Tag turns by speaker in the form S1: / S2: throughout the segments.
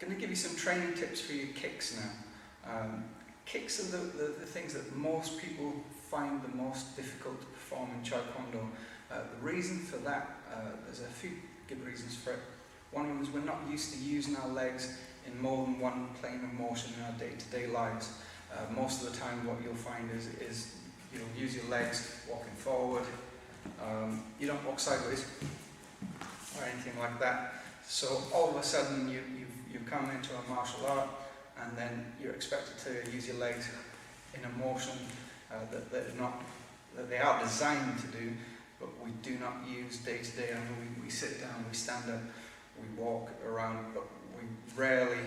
S1: going to give you some training tips for your kicks now. Kicks are the things that most people find the most difficult to perform in Chai Kwan Do. The reason for that, there's a few good reasons for it. One of them is we're not used to using our legs in more than one plane of motion in our day-to-day lives. Most of the time what you'll find is you'll use your legs walking forward. You don't walk sideways or anything like that. So all of a sudden you've come into a martial art, and then you're expected to use your legs in a motion that they are designed to do, but we do not use day to day. I mean, we sit down, we stand up, we walk around, but we rarely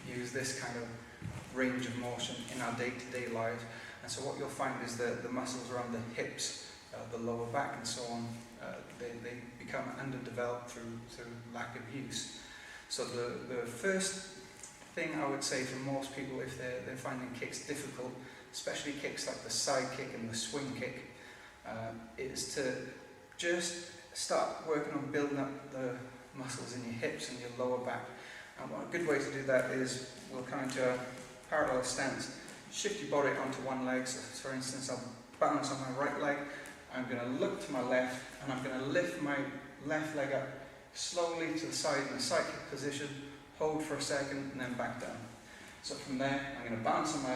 S1: use this kind of range of motion in our day-to-day lives. And so what you'll find is that the muscles around the hips, the lower back and so on, they become underdeveloped through lack of use. So the first thing I would say for most people, if they're finding kicks difficult, especially kicks like the side kick and the swing kick, is to just start working on building up the muscles in your hips and your lower back. And a good way to do that is we'll come into a parallel stance, shift your body onto one leg. So for instance, I'll balance on my right leg, I'm going to look to my left, and I'm going to lift my left leg up slowly to the side in a side kick position, hold for a second, and then back down. So from there, I'm going to balance on my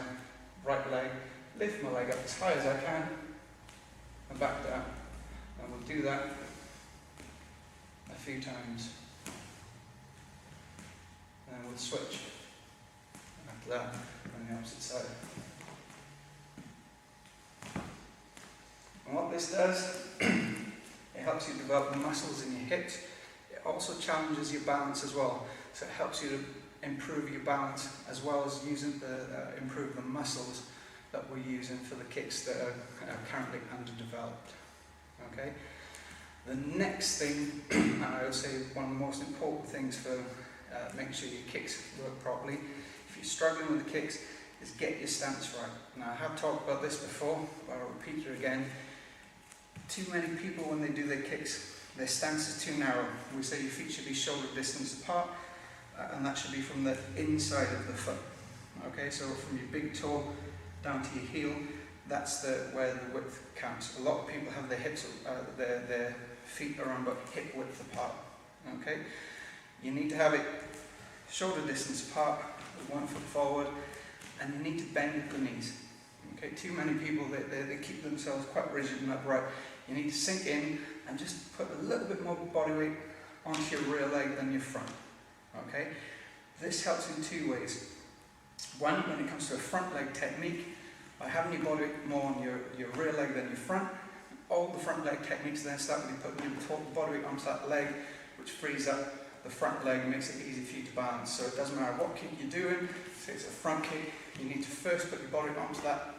S1: right leg, lift my leg up as high as I can, and back down. And we'll do that a few times. And then we'll switch. And after that, on the opposite side. And what this does, it helps you develop the muscles in your hips. It also challenges your balance as well. So it helps you to improve your balance as well as using improve the muscles that we're using for the kicks that are currently underdeveloped. Okay. The next thing, and I would say one of the most important things for making sure your kicks work properly, if you're struggling with the kicks, is get your stance right. Now I have talked about this before, but I'll repeat it again. Too many people, when they do their kicks, their stance is too narrow. We say your feet should be shoulder distance apart, and that should be from the inside of the foot. Okay, so from your big toe down to your heel, that's where the width counts. A lot of people have their hips, their feet around about hip width apart. Okay, you need to have it shoulder distance apart, with one foot forward, and you need to bend at the knees. Okay, too many people they keep themselves quite rigid and upright. You need to sink in and just put a little bit more body weight onto your rear leg than your front. Okay, this helps in two ways. One, when it comes to a front leg technique, by having your body more on your rear leg than your front, all the front leg techniques then start with you putting your total body weight onto that leg, which frees up the front leg and makes it easy for you to balance. So it doesn't matter what kick you're doing, if it's a front kick, you need to first put your body onto that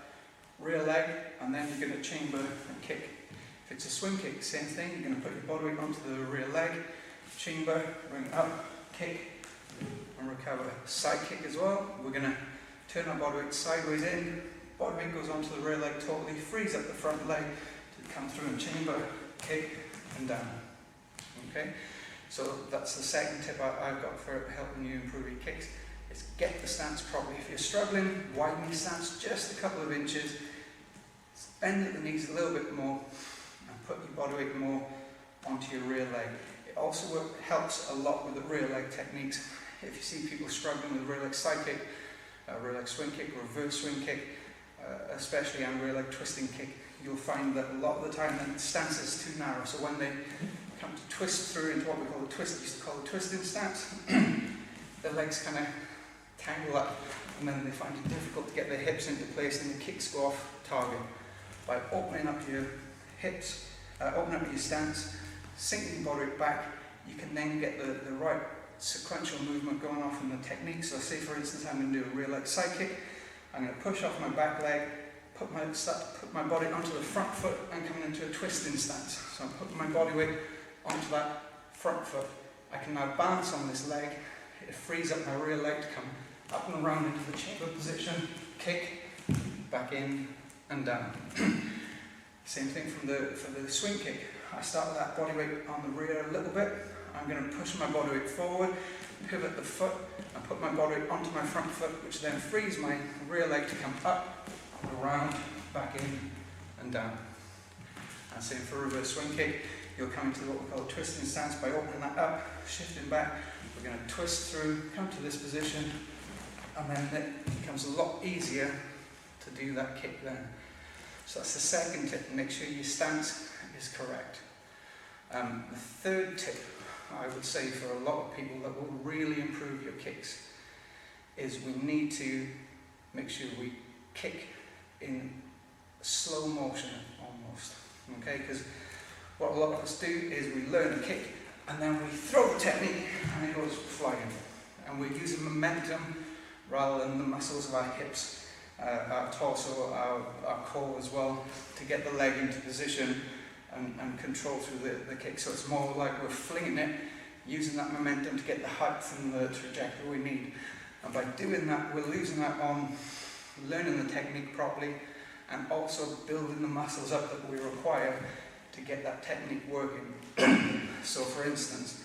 S1: rear leg, and then you're going to chamber and kick. If it's a swing kick, same thing, you're going to put your body weight onto the rear leg, chamber, bring up, kick, and recover. Side kick as well, we're going to turn our body weight sideways in, body weight goes onto the rear leg totally, frees up the front leg to come through and chamber, kick, and down. Okay, so that's the second tip I've got for helping you improve your kicks, is get the stance properly. If you're struggling, widen your stance just a couple of inches, bend at the knees a little bit more, and put your body weight more onto your rear leg. It also helps a lot with the rear leg techniques. If you see people struggling with rear leg side kick, rear leg swing kick, reverse swing kick, especially on rear leg twisting kick, you'll find that a lot of the time the stance is too narrow. So when they come to twist through into what we call the twist, used to call the twisting stance, the legs kind of tangle up, and then they find it difficult to get their hips into place, and the kicks go off target. By opening up your hips, opening up your stance, sinking your body back, you can then get the right sequential movement going off in the technique. So say for instance I'm going to do a rear leg side kick, I'm going to push off my back leg, start to put my body onto the front foot and come into a twisting stance. So I'm putting my body weight onto that front foot. I can now balance on this leg, it frees up my rear leg to come up and around into the chamber position, kick, back in and down. Same thing for the swing kick. I start with that body weight on the rear a little bit. I'm going to push my body weight forward, pivot the foot and put my body onto my front foot, which then frees my rear leg to come up, around, back in and down. And same for a reverse swing kick. You'll come into what we call a twisting stance by opening that up, shifting back. We're going to twist through, come to this position, and then it becomes a lot easier to do that kick then. So that's the second tip, make sure your stance is correct. The third tip, I would say for a lot of people that will really improve your kicks, is we need to make sure we kick in slow motion almost. Okay, because what a lot of us do is we learn a kick and then we throw the technique and it goes flying. And we're using momentum rather than the muscles of our hips, our torso, our core as well, to get the leg into position and control through the kick. So it's more like we're flinging it, using that momentum to get the height and the trajectory we need. And by doing that, we're losing out on learning the technique properly and also building the muscles up that we require to get that technique working. So for instance,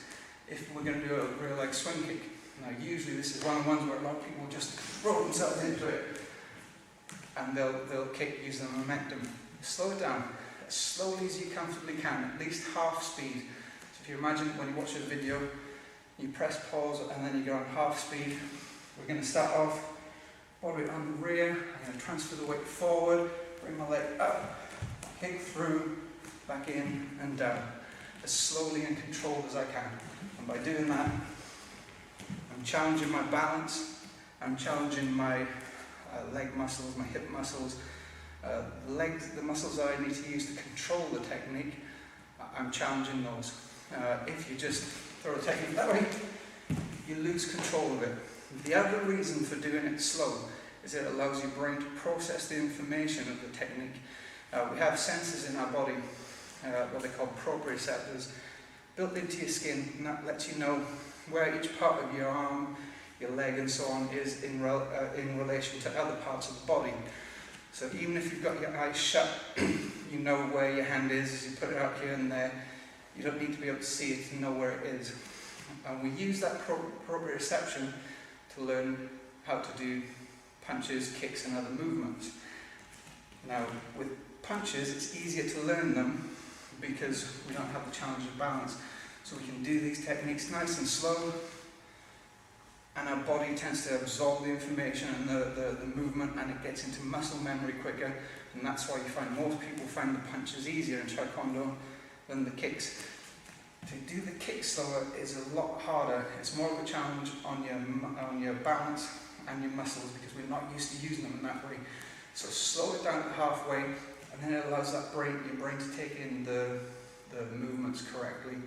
S1: if we're going to do a rear leg swing kick, now usually this is one of the ones where a lot of people just throw themselves into it and they'll kick using the momentum. Slow it down as slowly as you comfortably can, at least half speed. So if you imagine when you watch a video, you press pause and then you go on half speed. We're going to start off body on the rear. I'm going to transfer the weight forward, bring my leg up, kick through, back in and down, as slowly and controlled as I can. And by doing that, I'm challenging my balance, I'm challenging my leg muscles, my hip muscles, the muscles that I need to use to control the technique, I'm challenging those. If you just throw a technique that way, you lose control of it. The other reason for doing it slow is it allows your brain to process the information of the technique. We have sensors in our body, what they call proprioceptors, built into your skin, and that lets you know where each part of your arm, your leg and so on is in relation to other parts of the body. So even if you've got your eyes shut, you know where your hand is as you put it out here and there. You don't need to be able to see it to know where it is. And we use that proprioception to learn how to do punches, kicks and other movements. Now with punches it's easier to learn them because we don't have the challenge of balance. So we can do these techniques nice and slow and our body tends to absorb the information and the movement and it gets into muscle memory quicker, and that's why you find most people find the punches easier in Taekwondo than the kicks. To do the kick slower is a lot harder. It's more of a challenge on your balance and your muscles because we're not used to using them in that way. So slow it down to halfway and then it allows that your brain to take in the movements correctly.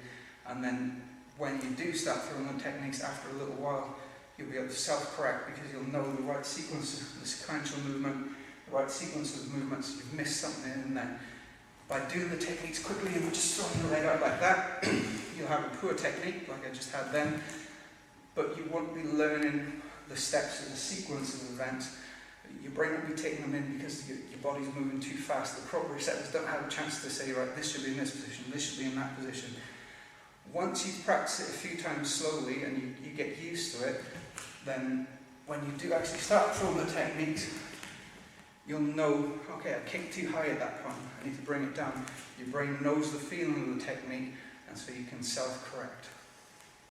S1: And then when you do start throwing the techniques after a little while, you'll be able to self-correct because you'll know the right sequence, the sequential movement, the right sequence of movements. You've missed something in there. By doing the techniques quickly and just throwing your leg out like that, you'll have a poor technique like I just had then, but you won't be learning the steps of the sequence of events. Your brain won't be taking them in because your body's moving too fast. The proprioceptors don't have a chance to say, right, this should be in this position, this should be in that position. Once you practice it a few times slowly and you get used to it, then when you do actually start throwing the techniques, you'll know, okay, I kicked too high at that point, I need to bring it down. Your brain knows the feeling of the technique, and so you can self-correct.